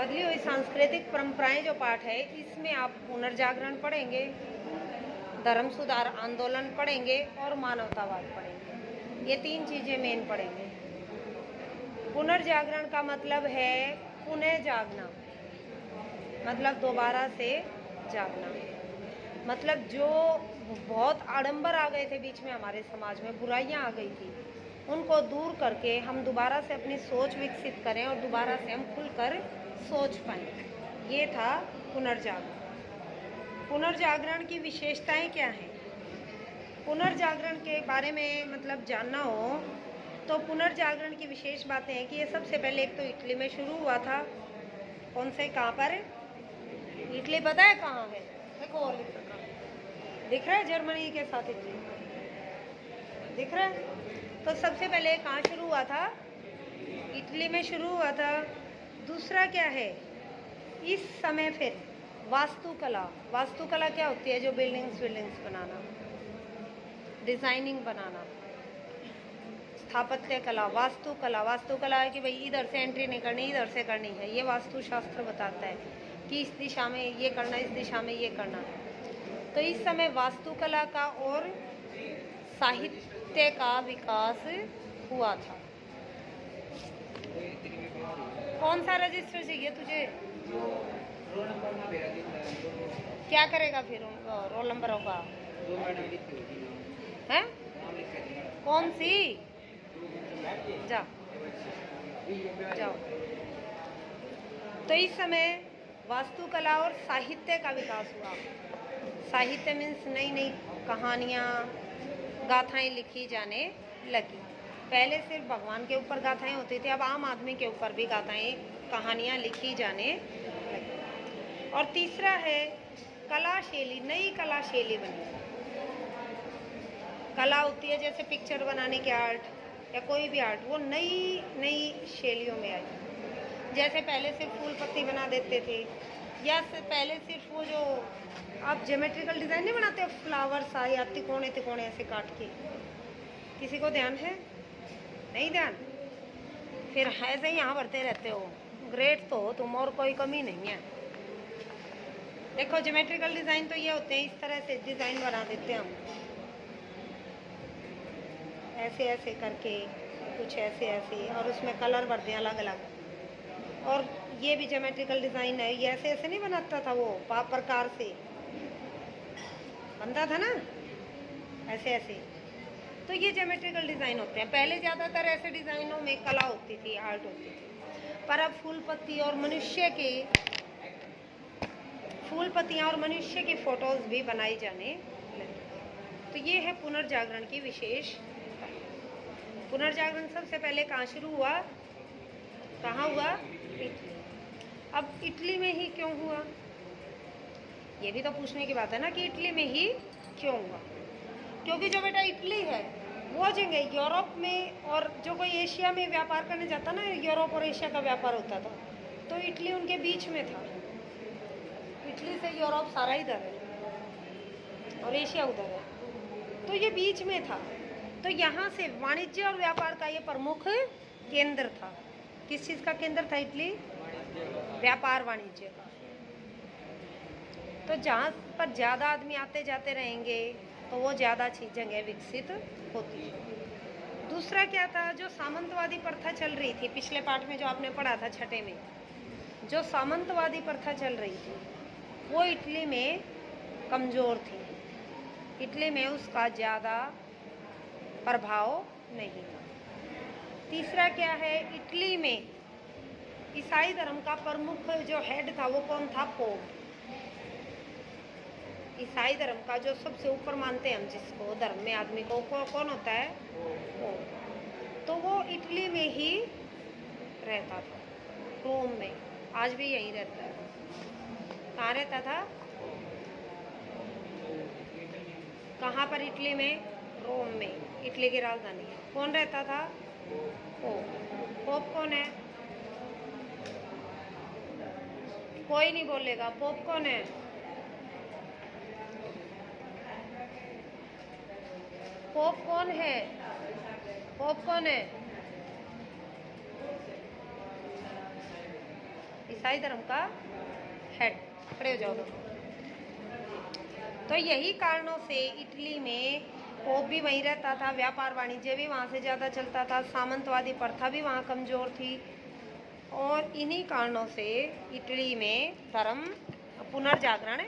बदली हुई सांस्कृतिक परंपराएं जो पाठ है, इसमें आप पुनर्जागरण पढ़ेंगे, धर्म सुधार आंदोलन पढ़ेंगे और मानवतावाद पढ़ेंगे। ये 3 चीज़ें मेन पढ़ेंगे। पुनर्जागरण का मतलब है पुनः जागना, मतलब दोबारा से जागना। मतलब जो बहुत आडंबर आ गए थे बीच में, हमारे समाज में बुराइयां आ गई थी, उनको दूर करके हम दोबारा से अपनी सोच विकसित करें और दोबारा से हम खुलकर सोच पाएं। ये था पुनर्जागरण। पुनर्जागरण की विशेषताएं क्या हैं? पुनर्जागरण के बारे में मतलब जानना हो तो पुनर्जागरण की विशेष बातें हैं कि ये सबसे पहले एक तो इटली में शुरू हुआ था। कौन से, कहाँ पर? इटली पता है कहाँ है? देखो और दिख रहा है, जर्मनी के साथ इटली दिख रहा है। तो सबसे पहले कहाँ शुरू हुआ था? इटली में शुरू हुआ था। दूसरा क्या है, इस समय फिर वास्तुकला। वास्तुकला क्या होती है? जो बिल्डिंग्स बनाना, डिजाइनिंग बनाना, स्थापत्य कला। वास्तुकला, वास्तुकला है कि भाई इधर से एंट्री नहीं करनी, इधर से करनी है। ये वास्तुशास्त्र बताता है कि इस दिशा में ये करना, इस दिशा में ये करना है। तो इस समय वास्तुकला का और साहित्य का विकास हुआ था। कौन सा रजिस्टर चाहिए तुझे? क्या करेगा फिर? रोल नंबर होगा है? कौन सी? जाओ जाओ। तो इस समय वास्तुकला और साहित्य का विकास हुआ। साहित्य मीन्स नई नई कहानियाँ, गाथाएं लिखी जाने लगी। पहले सिर्फ भगवान के ऊपर गाथाएं होती थी, अब आम आदमी के ऊपर भी गाथाएं, कहानियाँ लिखी जाने लगी। और तीसरा है कला शैली। नई कला शैली बनी। कला होती है जैसे पिक्चर बनाने की आर्ट या कोई भी आर्ट, वो नई नई शैलियों में आई। जैसे पहले सिर्फ फूल पत्ती बना देते थे, या पहले सिर्फ वो जो आप ज्योमेट्रिकल डिजाइन नहीं बनाते, फ्लावर्स आए या तिकोने तिकोने ऐसे काट के। किसी को ध्यान है? नहीं ध्यान? फिर ऐसे ही यहाँ भरते रहते हो। ग्रेट तो हो तुम, और कोई कमी नहीं है। देखो ज्योमेट्रिकल डिजाइन तो ये होते हैं, इस तरह से डिजाइन बना देते हैं हम, ऐसे ऐसे करके, कुछ ऐसे ऐसे, और उसमें कलर भरते हैं अलग अलग। और ये भी ज्योमेट्रिकल डिजाइन है। ये ऐसे ऐसे नहीं बनाता था, वो प्रकार से बनता था ना, ऐसे ऐसे। तो ये ज्योमेट्रिकल डिजाइन होते हैं। पहले ज्यादातर ऐसे डिजाइनों में कला होती थी, आर्ट होती थी। पर अब फूल पत्तियां और मनुष्य की फोटोज भी बनाई जाने लगी। तो ये है पुनर्जागरण की विशेष। पुनर्जागरण सबसे पहले कहाँ शुरू हुआ? कहाँ हुआ? इटली। अब इटली में ही क्यों हुआ? ये भी तो पूछने की बात है ना कि इटली में ही क्यों हुआ? क्योंकि जो बेटा इटली है वो जगह यूरोप में, और जो कोई एशिया में व्यापार करने जाता ना, यूरोप और एशिया का व्यापार होता था, तो इटली उनके बीच में था। इटली से यूरोप सारा इधर है और एशिया उधर है, तो ये बीच में था। तो यहाँ से वाणिज्य और व्यापार का ये प्रमुख केंद्र था। किस चीज़ का केंद्र था इटली? व्यापार वाणिज्य का। तो जहाँ पर ज़्यादा आदमी आते जाते रहेंगे तो वो ज़्यादा जगह विकसित होती है। दूसरा क्या था? जो सामंतवादी प्रथा चल रही थी, पिछले पाठ में जो आपने पढ़ा था छठे में, जो सामंतवादी प्रथा चल रही थी वो इटली में कमज़ोर थी। इटली में उसका ज़्यादा प्रभाव नहीं था। तीसरा क्या है? इटली में ईसाई धर्म का प्रमुख जो हेड था वो कौन था? पोप। ईसाई धर्म का जो सबसे ऊपर मानते हैं हम जिसको, धर्म में आदमी को, कौन होता है? पोप। तो वो इटली में ही रहता था, रोम में। आज भी यहीं रहता है। कहाँ रहता था? कहाँ पर? इटली में, रोम में। इटली की राजधानी है। कौन रहता था? पोप। पोप कौन है? कोई नहीं बोलेगा। पोप कौन है? पोप कौन है? पोप कौन है? ईसाई धर्म का हेड। खड़े हो जाओ दोनों। तो यही कारणों से इटली में पोप भी वहीं रहता था, व्यापार वाणिज्य भी वहाँ से ज़्यादा चलता था, सामंतवादी प्रथा भी वहाँ कमज़ोर थी, और इन्हीं कारणों से इटली में धर्म पुनर्जागरण